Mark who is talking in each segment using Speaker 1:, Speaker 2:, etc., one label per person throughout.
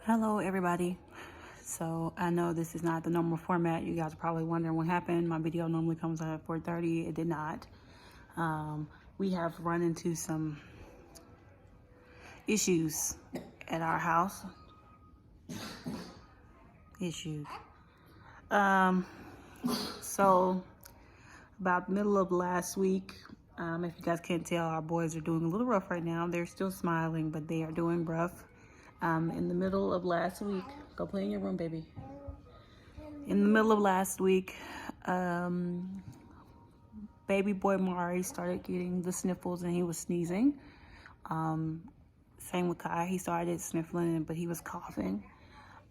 Speaker 1: Hello everybody. So I know this is not the normal format. You guys are probably wondering what happened. My video normally comes out at 4:30. It did not. We have run into some issues at our house. Issues. So about the middle of last week, if you guys can't tell, our boys are doing a little rough right now. They're still smiling, but they are doing rough. In the middle of last week, go play in your room, baby. In the middle of last week, baby boy Mari started getting the sniffles and he was sneezing. Same with Kai, he started sniffling, but he was coughing.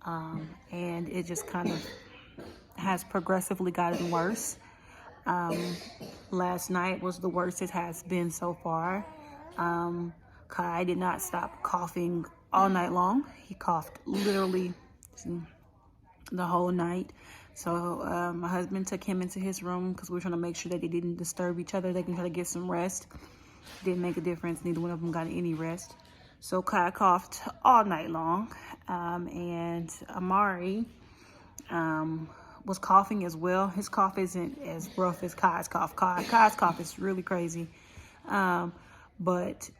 Speaker 1: And it just kind of has progressively gotten worse. Last night was the worst it has been so far. Kai did not stop coughing all night long. He coughed literally the whole night. So my husband took him into his room because we were trying to make sure that they didn't disturb each other. They can try to get some rest. Didn't make a difference. Neither one of them got any rest. So Kai coughed all night long. And Amari was coughing as well. His cough isn't as rough as Kai's cough. Kai's cough is really crazy. But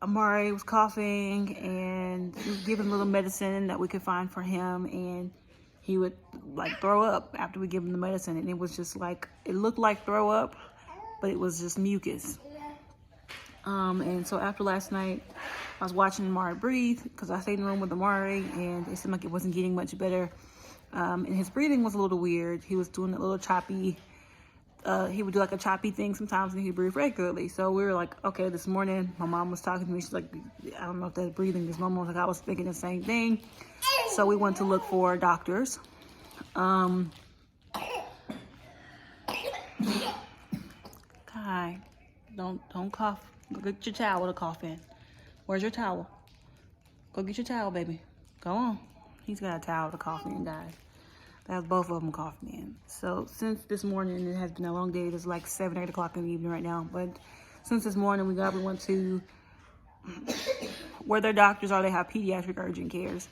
Speaker 1: Amari was coughing, and we was giving a little medicine that we could find for him, and he would like throw up after we give him the medicine, and it was just like, it looked like throw up, but it was just mucus. And so after last night, I was watching Amari breathe because I stayed in the room with Amari, and it seemed like it wasn't getting much better. And his breathing was a little weird. He was doing a little choppy. He would do like a choppy thing sometimes, and he'd breathe regularly. So we were like, okay, this morning my mom was talking to me. She's like, I don't know if that breathing is normal. Like I was thinking the same thing. So we went to look for doctors. Kai, don't cough. Go get your towel to cough in. Where's your towel? Go get your towel, baby. Go on. He's got a towel to cough in, guys. That's both of them coughing in. So since this morning, it has been a long day. It's like 7, 8 o'clock in the evening right now. But since this morning, we went to where their doctors are. They have pediatric urgent cares,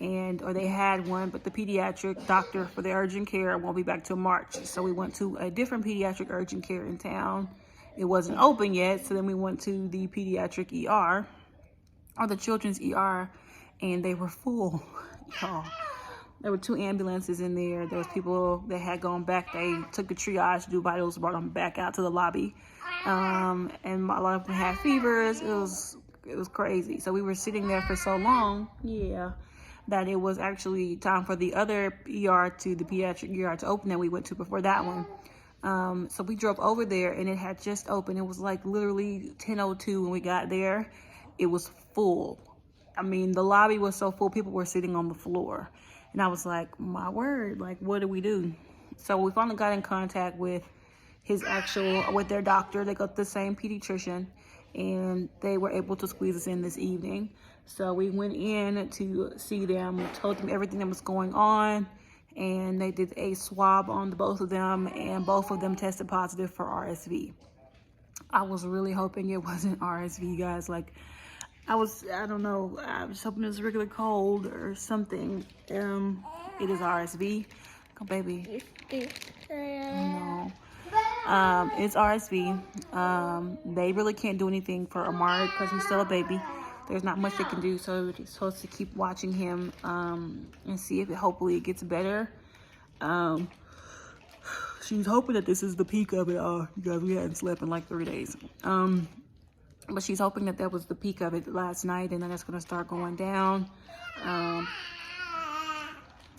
Speaker 1: or they had one, but the pediatric doctor for the urgent care won't be back till March. So we went to a different pediatric urgent care in town. It wasn't open yet, so then we went to the pediatric ER, or the children's ER, and they were full, y'all. There were 2 ambulances in there. There was people that had gone back. They took the triage to do vitals, brought them back out to the lobby. And a lot of them had fevers. It was crazy. So we were sitting there for so long, that it was actually time for the other ER the pediatric ER to open that we went to before that one. So we drove over there, and it had just opened. It was like literally 10:02 when we got there. It was full. I mean, the lobby was so full, people were sitting on the floor. And I was like, my word, like, what do we do? So we finally got in contact with with their doctor. They got the same pediatrician, and they were able to squeeze us in this evening. So we went in to see them, told them everything that was going on, and they did a swab on both of them, and both of them tested positive for RSV. I was really hoping it wasn't RSV, guys. Like, I don't know, I was hoping it was regular cold or something. It is RSV. Go, baby. No. It's RSV. They really can't do anything for Amari because he's still a baby. There's not much they can do, so we're supposed to keep watching him and see if hopefully it gets better. She's hoping that this is the peak of it all, because we hadn't slept in like 3 days. But she's hoping that was the peak of it last night, and then it's going to start going down.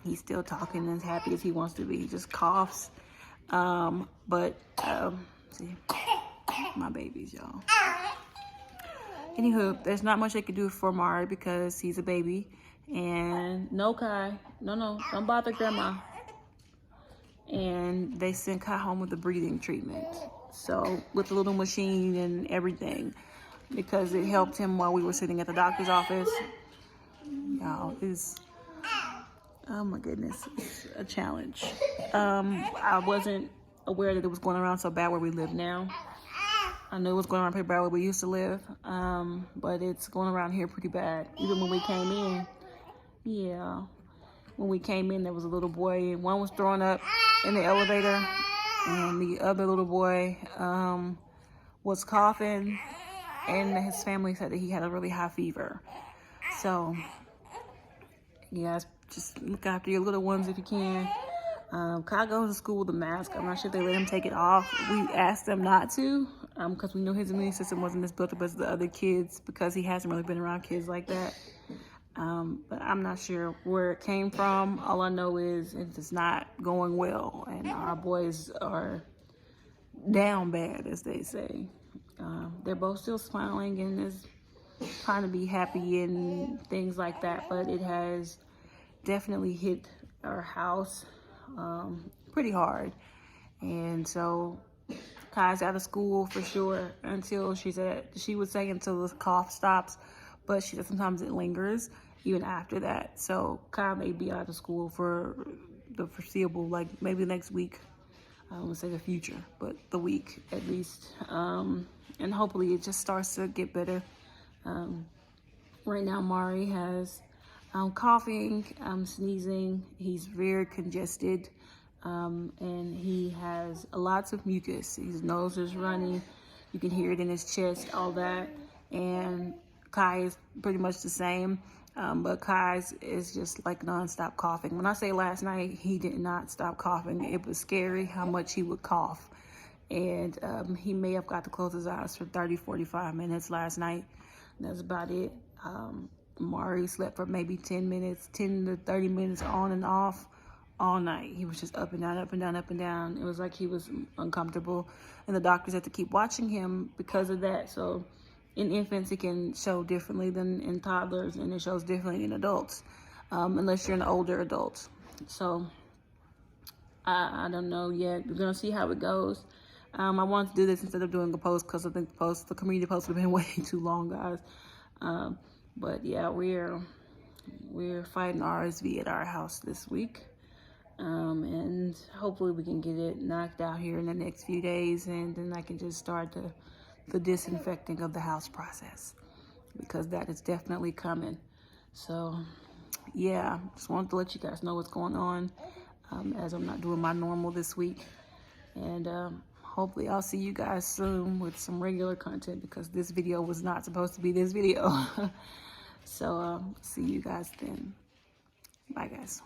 Speaker 1: He's still talking as happy as he wants to be. He just coughs. See, my babies, y'all. Anywho, there's not much they can do for Mari because he's a baby. And no, Kai. No, don't bother grandma. And they sent Kai home with the breathing treatment. So with the little machine and everything, because it helped him while we were sitting at the doctor's office. Y'all, oh my goodness, it's a challenge. I wasn't aware that it was going around so bad where we live now. I knew it was going around pretty bad where we used to live, but it's going around here pretty bad. Even when we came in, Yeah. When we came in, there was a little boy, and one was throwing up in the elevator, and the other little boy was coughing, and his family said that he had a really high fever. So, you guys, just look after your little ones if you can. Kyle goes to school with a mask. I'm not sure if they let him take it off. We asked them not to, because we knew his immune system wasn't as built up as the other kids, because he hasn't really been around kids like that. But I'm not sure where it came from. All I know is it's not going well, and our boys are down bad, as they say. They're both still smiling and is trying to be happy and things like that, but it has definitely hit our house pretty hard. And so Kai's out of school for sure until she would say until the cough stops, but she said sometimes it lingers even after that. So Kai may be out of school for the foreseeable, like maybe next week. I won't say the future, but the week at least. And hopefully it just starts to get better. Right now Mari has coughing, sneezing. He's very congested, and he has lots of mucus. His nose is running. You can hear it in his chest, all that. And Kai is pretty much the same, but Kai's is just like nonstop coughing. When I say last night, he did not stop coughing. It was scary how much he would cough. And he may have got to close his eyes for 30, 45 minutes last night. That's about it. Mari slept for maybe 10 to 30 minutes on and off all night. He was just up and down, up and down, up and down. It was like he was uncomfortable, and the doctors had to keep watching him because of that. So in infants, it can show differently than in toddlers, and it shows differently in adults, unless you're an older adult. So I don't know yet. We're gonna see how it goes. I wanted to do this instead of doing a post because I think the community post would have been way too long, guys. But yeah, we're fighting RSV at our house this week, and hopefully we can get it knocked out here in the next few days, and then I can just start the disinfecting of the house process, because that is definitely coming. So yeah, just wanted to let you guys know what's going on, as I'm not doing my normal this week, and hopefully I'll see you guys soon with some regular content, because this video was not supposed to be this video. So see you guys then. Bye guys.